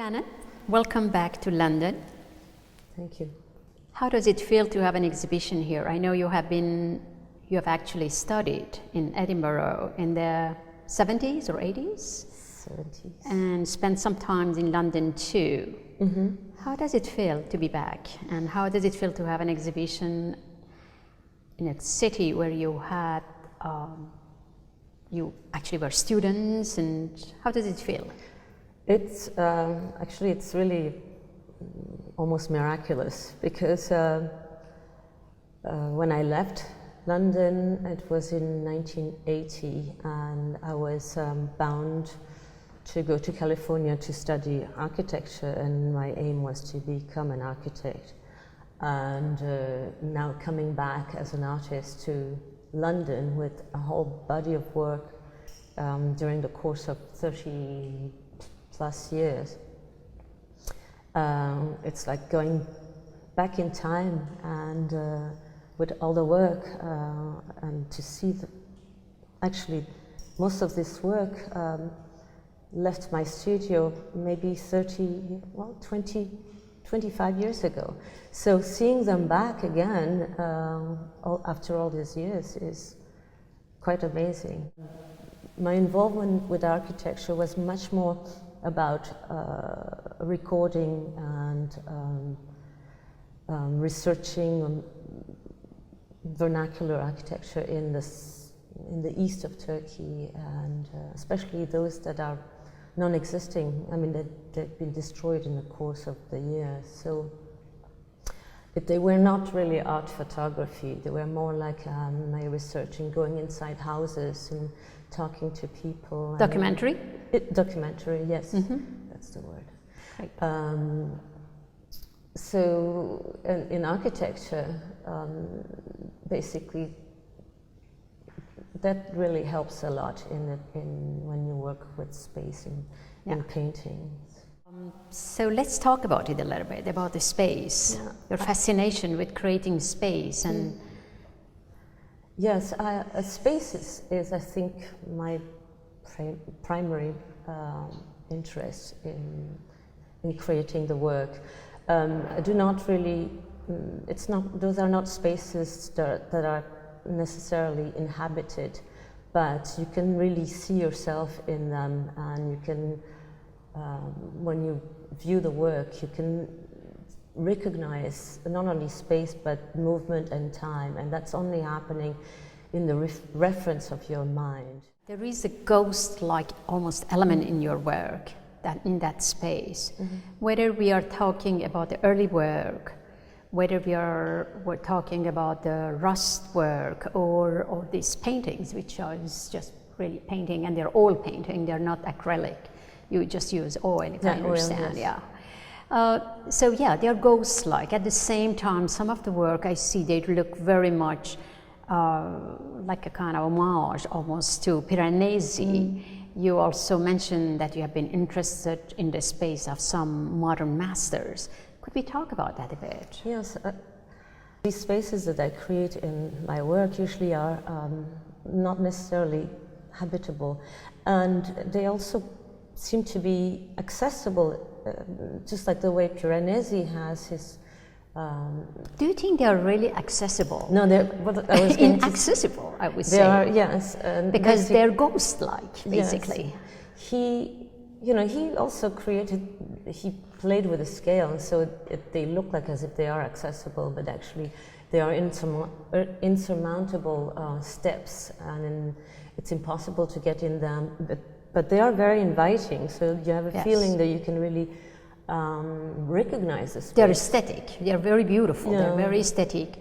Canan, welcome back to London. Thank you. How does it feel to have an exhibition here? I know you have actually studied in Edinburgh in the 70s or 80s? 70s. And spent some time in London too. Mm-hmm. How does it feel to be back? And how does it feel to have an exhibition in a city where you actually were students, and how does it feel? It's actually, it's really almost miraculous because when I left London, it was in 1980, and I was bound to go to California to study architecture, and my aim was to become an architect. And now coming back as an artist to London with a whole body of work during the course of 30 plus years, it's like going back in time, and with all the work, and to see actually most of this work left my studio maybe 25 years ago. So seeing them back again after all these years is quite amazing. My involvement with architecture was much more about recording and researching vernacular architecture in the east of Turkey, and especially those that are non-existing. I mean, they've been destroyed in the course of the years. So they were not really art photography. They were more like my research in going inside houses and talking to people. Documentary? Documentary, yes. Mm-hmm. That's the word. Right. So in architecture, basically, that really helps a lot in when you work with space in paintings. So let's talk about it a little bit, about the space, your fascination with creating space. And yes, space is I think my primary interest in creating the work. I do not really, those are not spaces that are necessarily inhabited, but you can really see yourself in them, and you can, when you view the work, you can recognize not only space but movement and time, and that's only happening in the reference of your mind. There is a ghost-like almost element in your work, in that space. Mm-hmm. Whether we are talking about the early work, whether we're talking about the rust work or these paintings, which is just really painting, and they're all painting, they're not acrylic. You just use oil, if I understand, yes. So they're ghost-like. At the same time, some of the work I see, they look very much like a kind of homage almost to Piranesi. Mm. You also mentioned that you have been interested in the space of some modern masters. Could we talk about that a bit? Yes. These spaces that I create in my work usually are not necessarily habitable, and they also seem to be accessible, just like the way Piranesi has his. Do you think they are really accessible? No, they're inaccessible, I would say. They are, yes. Because they're ghost-like, basically. Yes. He also he played with the scale, and so they look like as if they are accessible, but actually they are insurmountable steps, and it's impossible to get in them, but they are very inviting, so you have a feeling that you can really recognize the space. They're aesthetic, they're very beautiful, they're very aesthetic,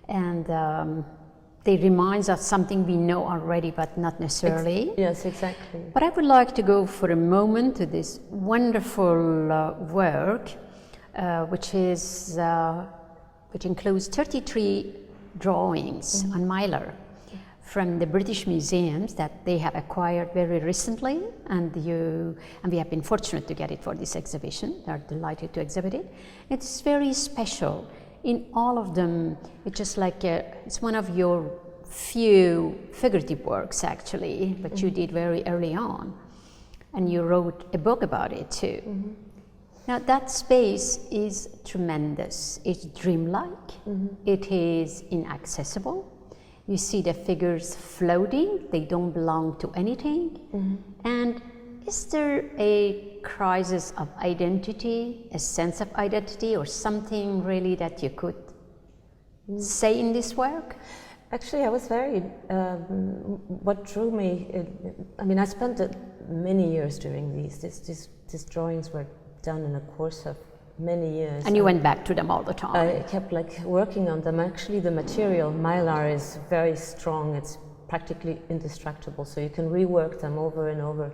and they remind us something we know already, but not necessarily. Yes, exactly. But I would like to go for a moment to this wonderful work, which includes 33 drawings on mylar from the British museums that they have acquired very recently, and we have been fortunate to get it for this exhibition. They are delighted to exhibit it. It's very special. In all of them, it's just like it's one of your few figurative works, actually, that you did very early on, and you wrote a book about it too. Now that space is tremendous. It's dreamlike. It is inaccessible. You see the figures floating. They don't belong to anything. And is there a crisis of identity, a sense of identity, or something really that you could say in this work? Actually, I was very, what drew me, I mean, I spent many years doing these drawings were done in a course of many years. And you went back to them all the time? I kept working on them. Actually, the material, mylar, is very strong. It's practically indestructible, so you can rework them over and over,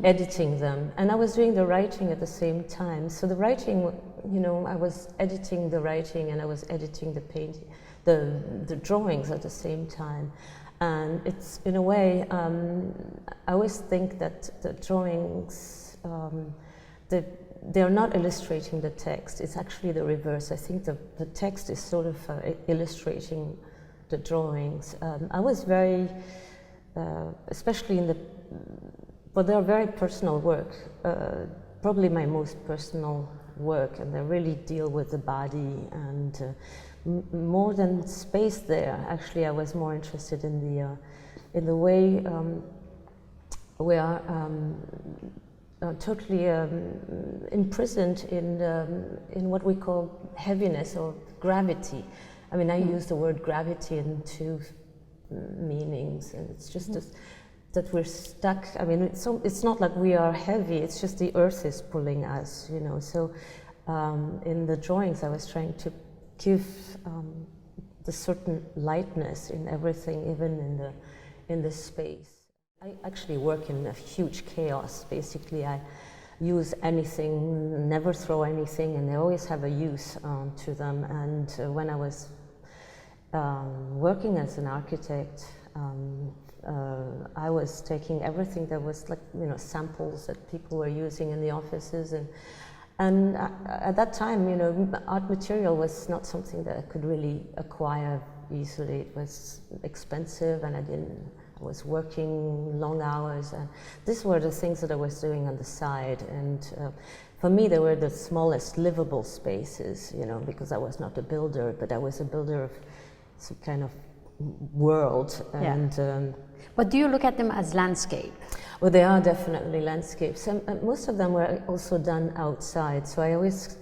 editing them. And I was doing the writing at the same time. So the writing, I was editing the writing and I was editing the painting, the drawings at the same time. And it's, in a way, I always think that the drawings, they're not illustrating the text. It's actually the reverse. I think the text is sort of illustrating the drawings. I was very, especially but they're very personal work, probably my most personal work, and they really deal with the body and more than space there. Actually, I was more interested in the way we are totally imprisoned in what we call heaviness or gravity. I mean, I use the word gravity in two meanings, and it's just that we're stuck. I mean, it's not like we are heavy, it's just the earth is pulling us, So in the drawings, I was trying to give the certain lightness in everything, even in the space. I actually work in a huge chaos. Basically, I use anything, never throw anything, and they always have a use to them. And when I was working as an architect, I was taking everything that was samples that people were using in the offices, and at that time, art material was not something that I could really acquire easily. It was expensive, and I was working long hours, and these were the things that I was doing on the side. And for me, they were the smallest livable spaces, because I was not a builder, but I was a builder of some kind of world. And but do you look at them as landscape? Well, they are definitely landscapes, and most of them were also done outside. So I always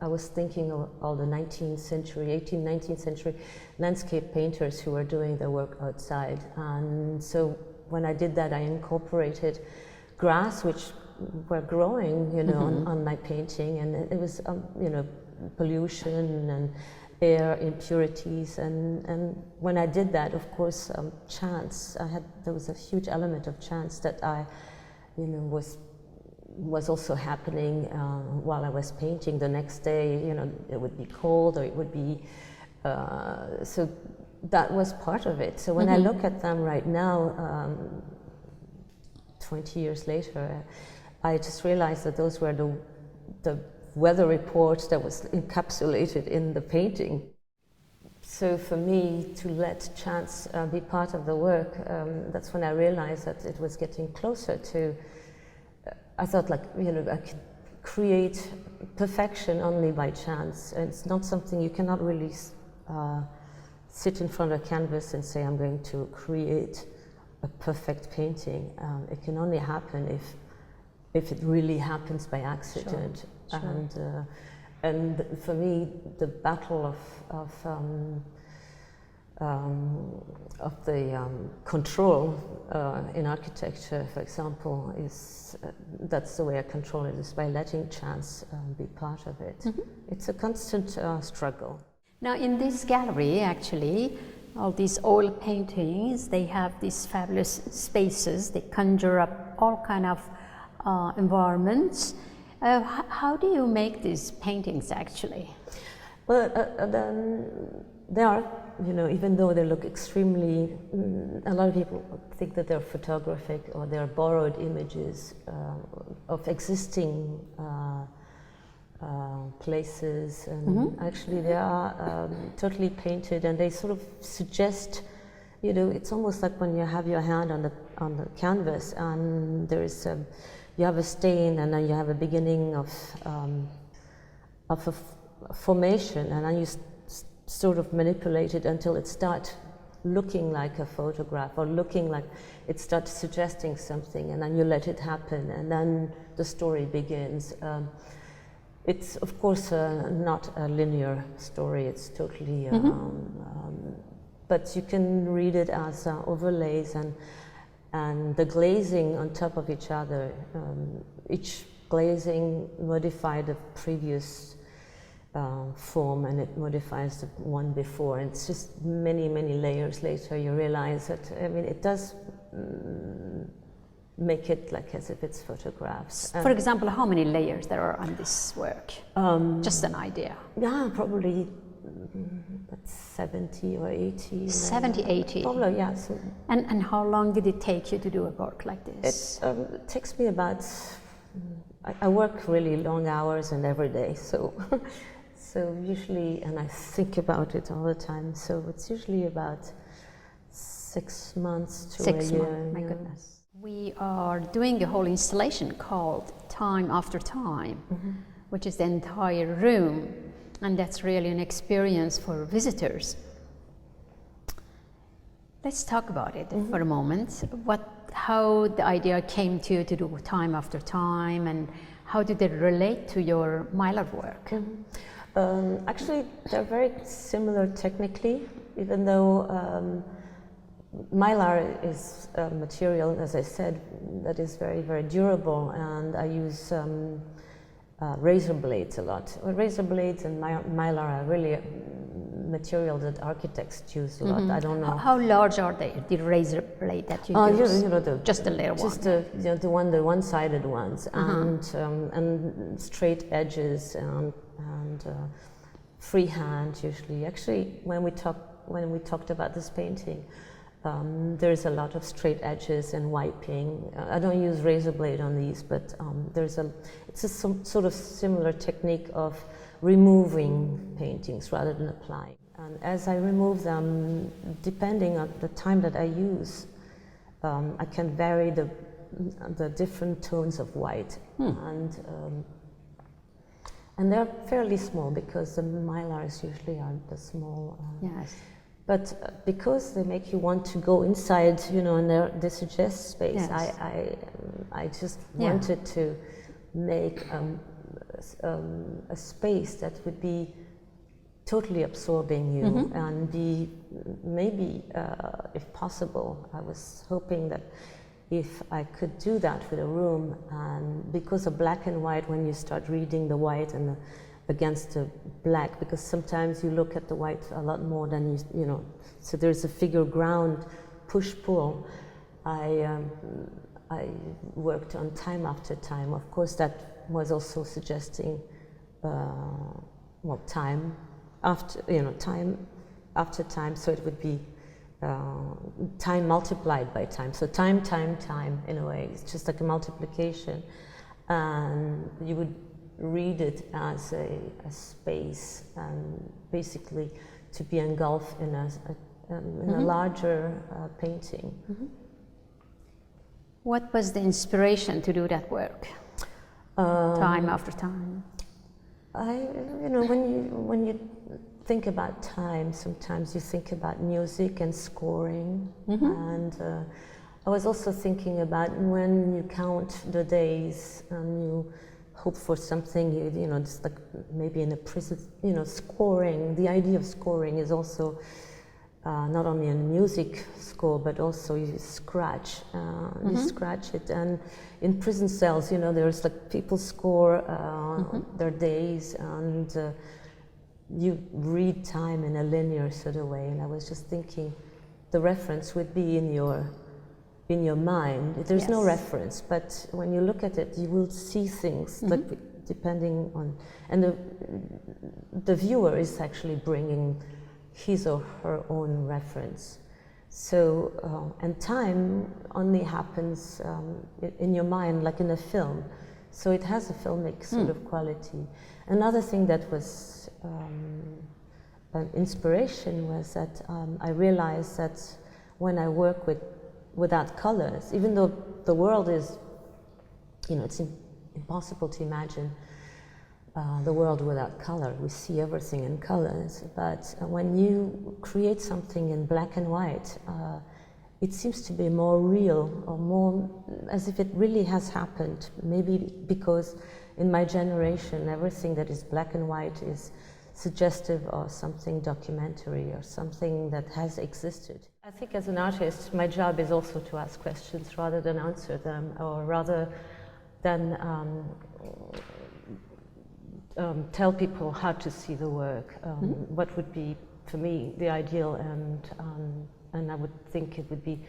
was thinking of all the 19th century, 18th, 19th century landscape painters who were doing their work outside. And so when I did that, I incorporated grass, which were growing, on my painting, and it was, pollution and air impurities, and when I did that, of course, chance. There was a huge element of chance that was also happening while I was painting. The next day, it would be cold, or it would be so that was part of it. So when I look at them right now, 20 years later, I just realized that those were the weather reports that was encapsulated in the painting. So for me to let chance be part of the work, that's when I realized that it was getting closer to, I thought I could create perfection only by chance. And it's not something you cannot really sit in front of a canvas and say, I'm going to create a perfect painting. It can only happen if it really happens by accident. Sure. And for me, the battle of the control in architecture, for example, is that's the way I control it, is by letting chance be part of it. It's a constant struggle. Now, in this gallery, actually, all these oil paintings, they have these fabulous spaces. They conjure up all kind of environments. How do you make these paintings, actually? Well, they are, even though they look extremely, a lot of people think that they're photographic or they're borrowed images of existing places, and actually they are totally painted, and they sort of suggest, it's almost like when you have your hand on the canvas, and there is you have a stain, and then you have a beginning of a formation, and then you sort of manipulate it until it starts looking like a photograph, or looking like it starts suggesting something, and then you let it happen, and then the story begins. It's of course not a linear story, it's totally, but you can read it as overlays and the glazing on top of each other. Each glazing modified the previous form, and it modifies the one before, and it's just many layers later you realize that, I mean, it does make it like as if it's photographs. For example, how many layers there are on this work? Just an idea. Yeah, probably 70 or 80. 70, 80? Probably, yeah. So and how long did it take you to do a work like this? it takes me about, I work really long hours and every day, so so usually, and I think about it all the time, so it's usually about 6 months to 6 a year. months, my goodness. We are doing a whole installation called Time After Time, which is the entire room, and that's really an experience for visitors. Let's talk about it for a moment. How the idea came to you to do Time After Time, and how did it relate to your Mylar work? Actually, they're very similar technically, even though Mylar is a material, as I said, that is very durable, and I use razor blades a lot. Well, razor blades and Mylar are really material that architects use a lot. I don't know. How large are they, the razor blade that you use? You know, just the little just one? the one-sided ones, and straight edges and freehand usually. Actually, when we talked about this painting, there's a lot of straight edges and wiping. I don't use razor blade on these, but it's a sort of similar technique of removing paintings rather than applying. And as I remove them, depending on the time that I use, I can vary the different tones of white. And they're fairly small, because the Mylars usually aren't the small. Yes. But because they make you want to go inside, you know, and they suggest space, Yes. I just wanted to make a space that would be totally absorbing you and be maybe, if possible, I was hoping that if I could do that with a room, and because of black and white, when you start reading the white and against the black, because sometimes you look at the white a lot more than you know, so there's a figure ground push-pull. I worked on Time After Time. Of course, that was also suggesting, time after, you know, time after time, so it would be time multiplied by time. So time, in a way, it's just like a multiplication. And you would read it as a space, and basically to be engulfed in a larger painting. What was the inspiration to do that work? Time After Time. You know, when you think about time, sometimes you think about music and scoring, and I was also thinking about when you count the days and you hope for something, you know, just like maybe in a prison, you know, scoring. The idea of scoring is also not only in music score, but also you scratch, you scratch it. And in prison cells, you know, there's like people score their days, and you read time in a linear sort of way. And I was just thinking, the reference would be in your mind. There's no reference, but when you look at it, you will see things like depending on, and the viewer is actually bringing his or her own reference. So, and time only happens in your mind, like in a film. So it has a filmic sort of quality. Another thing that was an inspiration was that I realized that when I work without colors, even though the world is it's impossible to imagine the world without color. We see everything in colors, but when you create something in black and white, it seems to be more real, or more as if it really has happened. Maybe because in my generation, everything that is black and white is suggestive of something documentary or something that has existed. I think as an artist, my job is also to ask questions rather than answer them, or rather than tell people how to see the work. What would be, for me, the ideal, and I would think it would be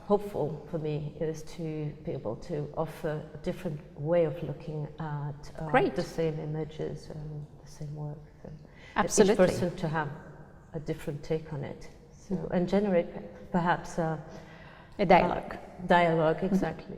hopeful for me, is to be able to offer a different way of looking at the same images and the same work. Absolutely. Each person to have a different take on it, and generate perhaps a dialogue. Dialogue, exactly.